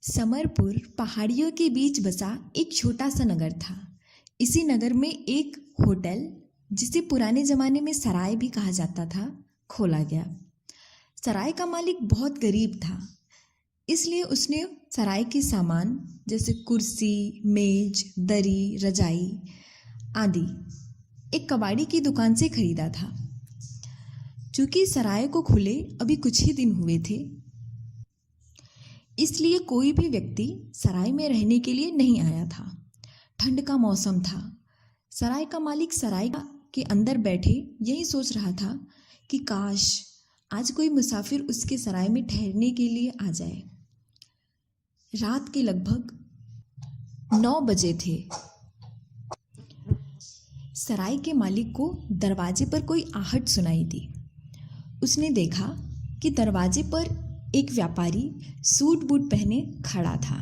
समरपुर पहाड़ियों के बीच बसा एक छोटा सा नगर था। इसी नगर में एक होटल, जिसे पुराने जमाने में सराय भी कहा जाता था, खोला गया। सराय का मालिक बहुत गरीब था, इसलिए उसने सराय के सामान जैसे कुर्सी, मेज, दरी, रजाई आदि एक कबाड़ी की दुकान से खरीदा था। चूंकि सराय को खुले अभी कुछ ही दिन हुए थे, इसलिए कोई भी व्यक्ति सराय में रहने के लिए नहीं आया था। ठंड का मौसम था। सराय का मालिक सराय के अंदर बैठे यही सोच रहा था कि काश आज कोई मुसाफिर उसके सराय में ठहरने के लिए आ जाए। रात के लगभग 9 बजे थे। सराय के मालिक को दरवाजे पर कोई आहट सुनाई दी। उसने देखा कि दरवाजे पर एक व्यापारी सूट बूट पहने खड़ा था।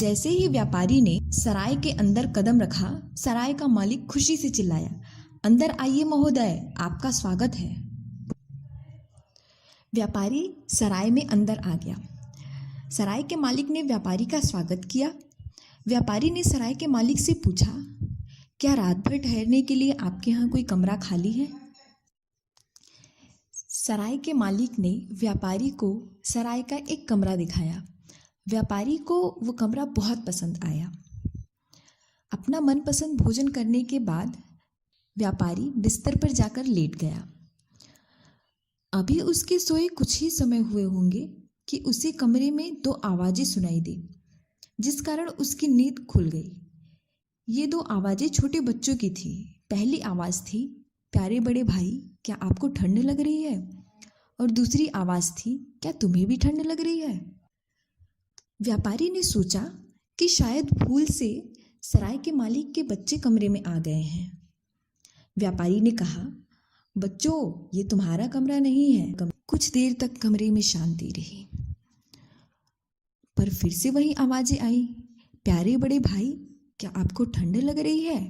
जैसे ही व्यापारी ने सराय के अंदर कदम रखा, सराय का मालिक खुशी से चिल्लाया, अंदर आइए महोदय, आपका स्वागत है। व्यापारी सराय में अंदर आ गया। सराय के मालिक ने व्यापारी का स्वागत किया। व्यापारी ने सराय के मालिक से पूछा, क्या रात भर ठहरने के लिए आपके यहाँ कोई कमरा खाली है? सराय के मालिक ने व्यापारी को सराय का एक कमरा दिखाया। व्यापारी को वो कमरा बहुत पसंद आया। अपना मनपसंद भोजन करने के बाद व्यापारी बिस्तर पर जाकर लेट गया। अभी उसके सोए कुछ ही समय हुए होंगे कि उसी कमरे में 2 आवाज़ें सुनाई दी, जिस कारण उसकी नींद खुल गई। ये 2 आवाज़ें छोटे बच्चों की थी। पहली आवाज़ थी, प्यारे बड़े भाई, क्या आपको ठंड लग रही है? और दूसरी आवाज़ थी, क्या तुम्हें भी ठंड लग रही है? व्यापारी ने सोचा कि शायद भूल से सराय के मालिक के बच्चे कमरे में आ गए हैं। व्यापारी ने कहा, बच्चों, ये तुम्हारा कमरा नहीं है। कुछ देर तक कमरे में शांति रही, पर फिर से वही आवाज़ें आई, प्यारे बड़े भाई, क्या आपको ठंड लग रही है?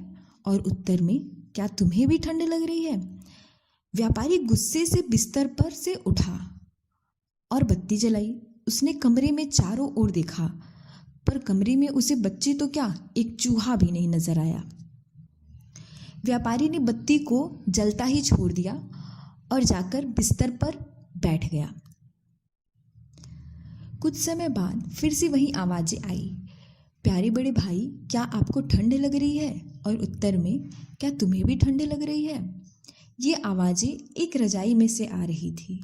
और उत्तर में, क्या तुम्हें भी ठंड लग रही है? व्यापारी गुस्से से बिस्तर पर से उठा और बत्ती जलाई। उसने कमरे में चारों ओर देखा, पर कमरे में उसे बच्चे तो क्या, एक चूहा भी नहीं नजर आया। व्यापारी ने बत्ती को जलता ही छोड़ दिया और जाकर बिस्तर पर बैठ गया। कुछ समय बाद फिर से वही आवाज़ें आई, प्यारे बड़े भाई, क्या आपको ठंड लग रही है? और उत्तर में, क्या तुम्हें भी ठंड लग रही है? ये आवाज़ें एक रजाई में से आ रही थी।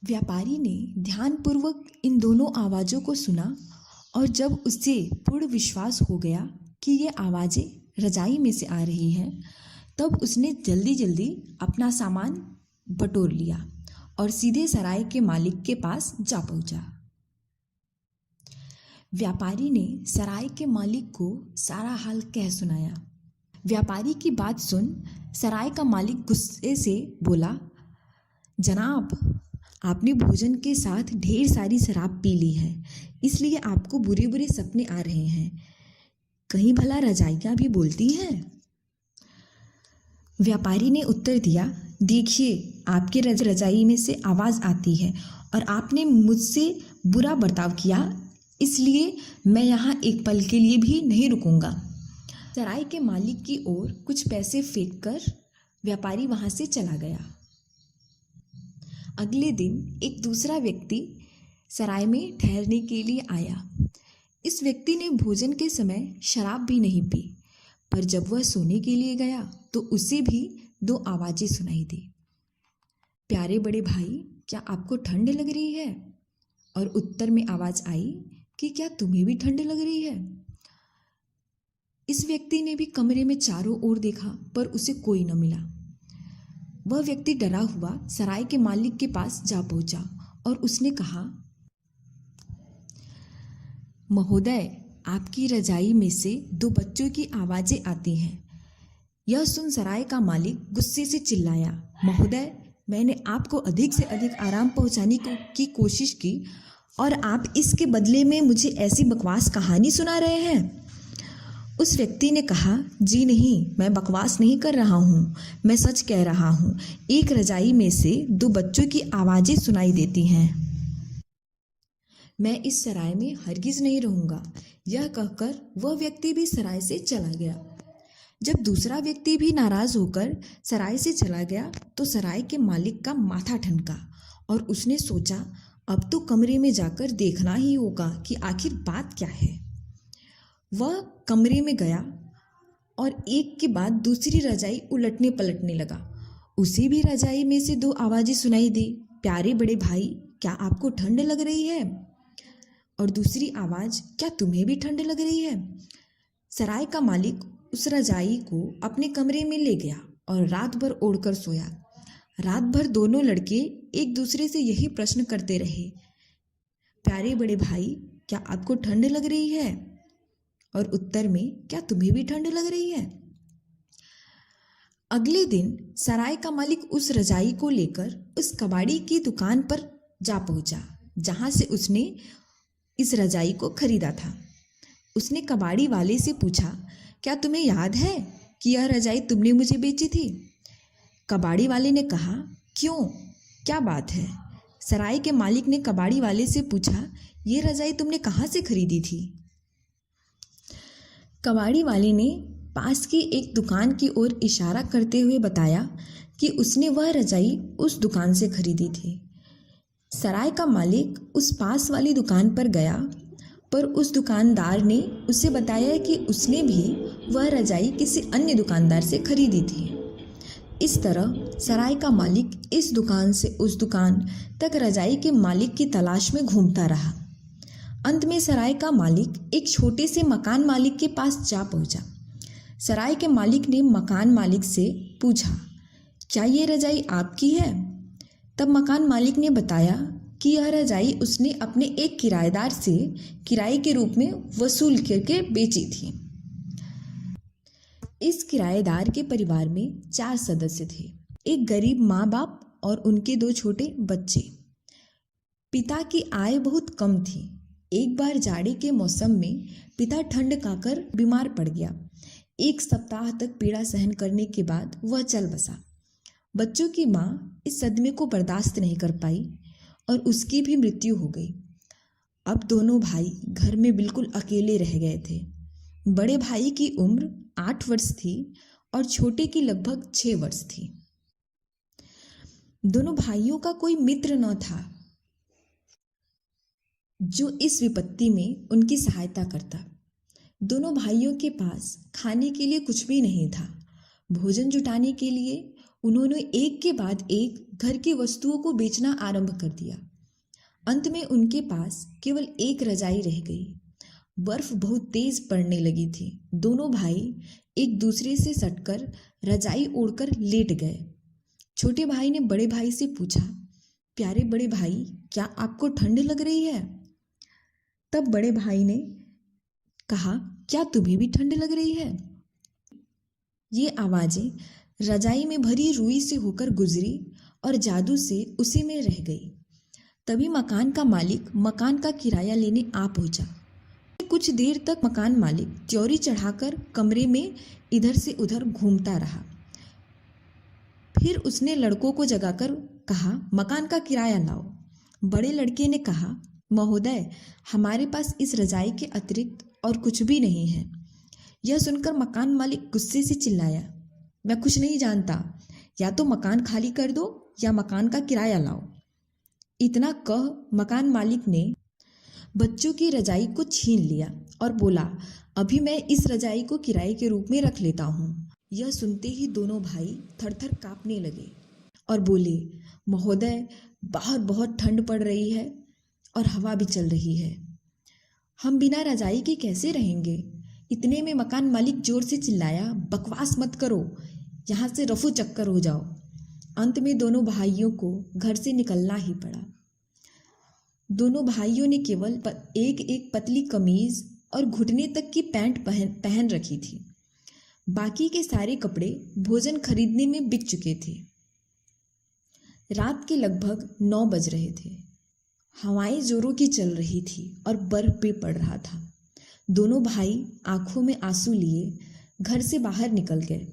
व्यापारी ने ध्यानपूर्वक इन दोनों आवाज़ों को सुना और जब उसे पूर्ण विश्वास हो गया कि ये आवाज़ें रजाई में से आ रही हैं, तब उसने जल्दी जल्दी अपना सामान बटोर लिया और सीधे सराय के मालिक के पास जा पहुंचा। व्यापारी ने सराय के मालिक को सारा हाल कह सुनाया। व्यापारी की बात सुन सराय का मालिक गुस्से से बोला, जनाब, आपने भोजन के साथ ढेर सारी शराब पी ली है, इसलिए आपको बुरे बुरे सपने आ रहे हैं। कहीं भला रजाइयाँ भी बोलती हैं? व्यापारी ने उत्तर दिया, देखिए, आपके रजाई में से आवाज़ आती है और आपने मुझसे बुरा बर्ताव किया, इसलिए मैं यहाँ एक पल के लिए भी नहीं रुकूंगा। सराय के मालिक की ओर कुछ पैसे फेंककर व्यापारी वहाँ से चला गया। अगले दिन एक दूसरा व्यक्ति सराय में ठहरने के लिए आया। इस व्यक्ति ने भोजन के समय शराब भी नहीं पी, पर जब वह सोने के लिए गया तो उसे भी 2 आवाज़ें सुनाई दी, प्यारे बड़े भाई, क्या आपको ठंड लग रही है? और उत्तर में आवाज़ आई कि क्या तुम्हें भी ठंड लग रही है? इस व्यक्ति ने भी कमरे में चारों ओर देखा, पर उसे कोई न मिला। वह व्यक्ति डरा हुआ सराय के मालिक के पास जा पहुंचा और उसने कहा, महोदय, आपकी रजाई में से 2 बच्चों की आवाज़ें आती हैं। यह सुन सराय का मालिक गुस्से से चिल्लाया, महोदय, मैंने आपको अधिक से अधिक आराम पहुंचाने की कोशिश की और आप इसके बदले में मुझे ऐसी बकवास कहानी सुना रहे हैं। उस व्यक्ति ने कहा, जी नहीं, मैं बकवास नहीं कर रहा हूँ, मैं सच कह रहा हूँ। एक रजाई में से 2 बच्चों की आवाज़ें सुनाई देती हैं। मैं इस सराय में हरगिज नहीं रहूंगा। यह कहकर वह व्यक्ति भी सराय से चला गया। जब दूसरा व्यक्ति भी नाराज होकर सराय से चला गया तो सराय के मालिक का माथा ठनका और उसने सोचा, अब तो कमरे में जाकर देखना ही होगा कि आखिर बात क्या है। वह कमरे में गया और एक के बाद दूसरी रजाई उलटने पलटने लगा। उसे भी रजाई में से दो आवाज़ें सुनाई दी, प्यारे बड़े भाई, क्या आपको ठंड लग रही है? और दूसरी आवाज़, क्या तुम्हें भी ठंड लग रही है? सराय का मालिक उस रजाई को अपने कमरे में ले गया और रात भर ओढ़कर सोया। रात भर दोनों लड़के एक दूसरे से यही प्रश्न करते रहे, प्यारे बड़े भाई, क्या आपको ठंड लग रही है? और उत्तर में, क्या तुम्हें भी ठंड लग रही है? अगले दिन सराय का मालिक उस रजाई को लेकर उस कबाड़ी की दुकान पर जा पहुंचा जहां से उसने इस रजाई को खरीदा था। उसने कबाड़ी वाले से पूछा, क्या तुम्हें याद है कि यह रजाई तुमने मुझे बेची थी? कबाड़ी वाले ने कहा, क्यों, क्या बात है? सराय के मालिक ने कबाड़ी वाले से पूछा, ये रजाई तुमने कहाँ से खरीदी थी? कबाड़ी वाले ने पास की एक दुकान की ओर इशारा करते हुए बताया कि उसने वह रजाई उस दुकान से खरीदी थी। सराय का मालिक उस पास वाली दुकान पर गया, पर उस दुकानदार ने उसे बताया कि उसने भी वह रजाई किसी अन्य दुकानदार से खरीदी थी। इस तरह सराय का मालिक इस दुकान से उस दुकान तक रजाई के मालिक की तलाश में घूमता रहा। अंत में सराय का मालिक एक छोटे से मकान मालिक के पास जा पहुंचा। सराय के मालिक ने मकान मालिक से पूछा, क्या ये रजाई आपकी है? तब मकान मालिक ने बताया कि यह रजाई उसने अपने एक किराएदार से किराए के रूप में वसूल करके बेची थी। इस किराएदार के परिवार में 4 सदस्य थे, एक गरीब माँ बाप और उनके 2 छोटे बच्चे। पिता की आय बहुत कम थी। एक बार जाड़े के मौसम में पिता ठंड खाकर बीमार पड़ गया। 1 सप्ताह तक पीड़ा सहन करने के बाद वह चल बसा। बच्चों की माँ इस सदमे को बर्दाश्त नहीं कर पाई और उसकी भी मृत्यु हो गई। अब दोनों भाई घर में बिल्कुल अकेले रह गए थे। बड़े भाई की उम्र 8 वर्ष थी और छोटे की लगभग 6 वर्ष थी। दोनों भाइयों का कोई मित्र न था जो इस विपत्ति में उनकी सहायता करता। दोनों भाइयों के पास खाने के लिए कुछ भी नहीं था। भोजन जुटाने के लिए उन्होंने एक के बाद एक घर की वस्तुओं को बेचना आरंभ कर दिया। अंत में उनके पास केवल एक रजाई रह गई। बर्फ बहुत तेज पड़ने लगी थी। दोनों भाई एक दूसरे से सटकर रजाई ओढ़कर लेट गए। छोटे भाई ने बड़े भाई से पूछा, प्यारे बड़े भाई, क्या आपको ठंड लग रही है? तब बड़े भाई ने कहा, क्या तुम्हें भी ठंड लग रही है? ये आवाजें रजाई में भरी रुई से होकर गुजरी और जादू से उसी में रह गई। तभी मकान का मालिक मकान का किराया लेने आ पहुंचा। कुछ देर तक मकान मालिक त्योरी चढ़ाकर कमरे में इधर से उधर घूमता रहा। फिर उसने लड़कों को जगाकर कहा, मकान का किराया लाओ। बड़े लड़के ने कहा, महोदय, हमारे पास इस रजाई के अतिरिक्त और कुछ भी नहीं है। यह सुनकर मकान मालिक गुस्से से चिल्लाया, मैं कुछ नहीं जानता, या तो मकान खाली कर दो या मकान का किराया लाओ। इतना कह मकान मालिक ने बच्चों की रजाई को छीन लिया और बोला, अभी मैं इस रजाई को किराए के रूप में रख लेता हूँ। यह सुनते ही दोनों भाई थरथर कांपने लगे और बोले, महोदय, बाहर बहुत ठंड पड़ रही है और हवा भी चल रही है। हम बिना रजाई के कैसे रहेंगे? इतने में मकान मालिक जोर से चिल्लाया, बकवास मत करो, यहाँ से रफू चक्कर हो जाओ। अंत में दोनों भाइयों को घर से निकलना ही पड़ा। दोनों भाइयों ने केवल एक पतली कमीज और घुटने तक की पैंट पहन रखी थी। बाकी के सारे कपड़े भोजन खरीदने में बिक चुके थे। रात के लगभग 9 बज रहे थे। हवाएं जोरों की चल रही थी और बर्फ भी पड़ रहा था। दोनों भाई आंखों में आंसू लिए घर से बाहर निकल गए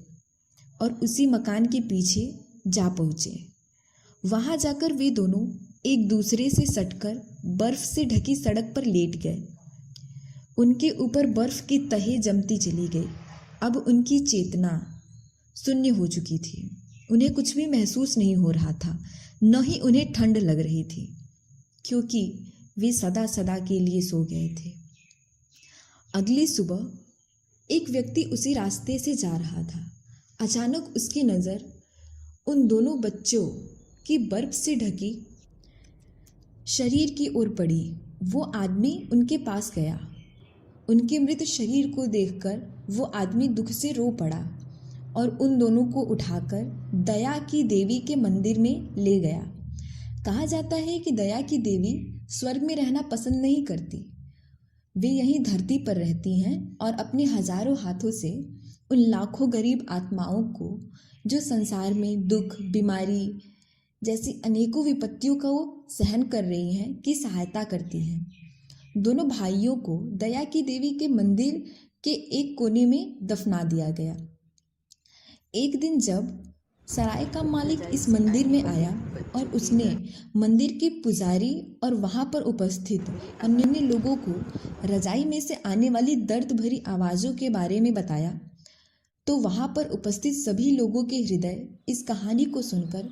और उसी मकान के पीछे जा पहुँचे। वहाँ जाकर वे दोनों एक दूसरे से सटकर बर्फ से ढकी सड़क पर लेट गए। उनके ऊपर बर्फ की तहें जमती चली गई। अब उनकी चेतना शून्य हो चुकी थी। उन्हें कुछ भी महसूस नहीं हो रहा था, न ही उन्हें ठंड लग रही थी, क्योंकि वे सदा सदा के लिए सो गए थे। अगली सुबह एक व्यक्ति उसी रास्ते से जा रहा था। अचानक उसकी नज़र उन दोनों बच्चों की बर्फ से ढकी शरीर की ओर पड़ी। वो आदमी उनके पास गया। उनके मृत शरीर को देखकर वो आदमी दुख से रो पड़ा और उन दोनों को उठाकर दया की देवी के मंदिर में ले गया। कहा जाता है कि दया की देवी स्वर्ग में रहना पसंद नहीं करती। वे यहीं धरती पर रहती हैं और अपने हजारों हाथों से उन लाखों गरीब आत्माओं को जो संसार में दुख, बीमारी जैसी अनेकों विपत्तियों को सहन कर रही हैं, की सहायता करती हैं। दोनों भाइयों को दया की देवी के मंदिर के एक कोने में दफना दिया गया। एक दिन जब सराय का मालिक इस मंदिर में आया और उसने मंदिर के पुजारी और वहां पर उपस्थित अन्य लोगों को रजाई में से आने वाली दर्द भरी आवाज़ों के बारे में बताया, तो वहां पर उपस्थित सभी लोगों के हृदय इस कहानी को सुनकर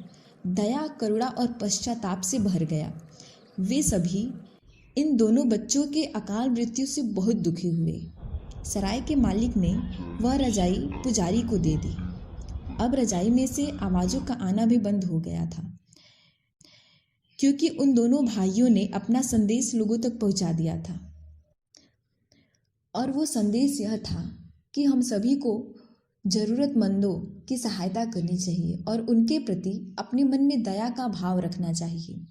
दया, करुणा और पश्चाताप से भर गया। वे सभी इन दोनों बच्चों के अकाल मृत्यु से बहुत दुखी हुए। सराय के मालिक ने वह रजाई पुजारी को दे दी। अब रजाई में से आवाज़ों का आना भी बंद हो गया था, क्योंकि उन दोनों भाइयों ने अपना संदेश लोगों तक पहुंचा दिया था। और वो संदेश यह था कि हम सभी को ज़रूरतमंदों की सहायता करनी चाहिए और उनके प्रति अपने मन में दया का भाव रखना चाहिए,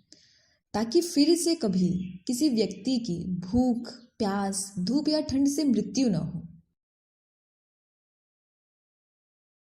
ताकि फिर से कभी किसी व्यक्ति की भूख, प्यास, धूप या ठंड से मृत्यु न हो।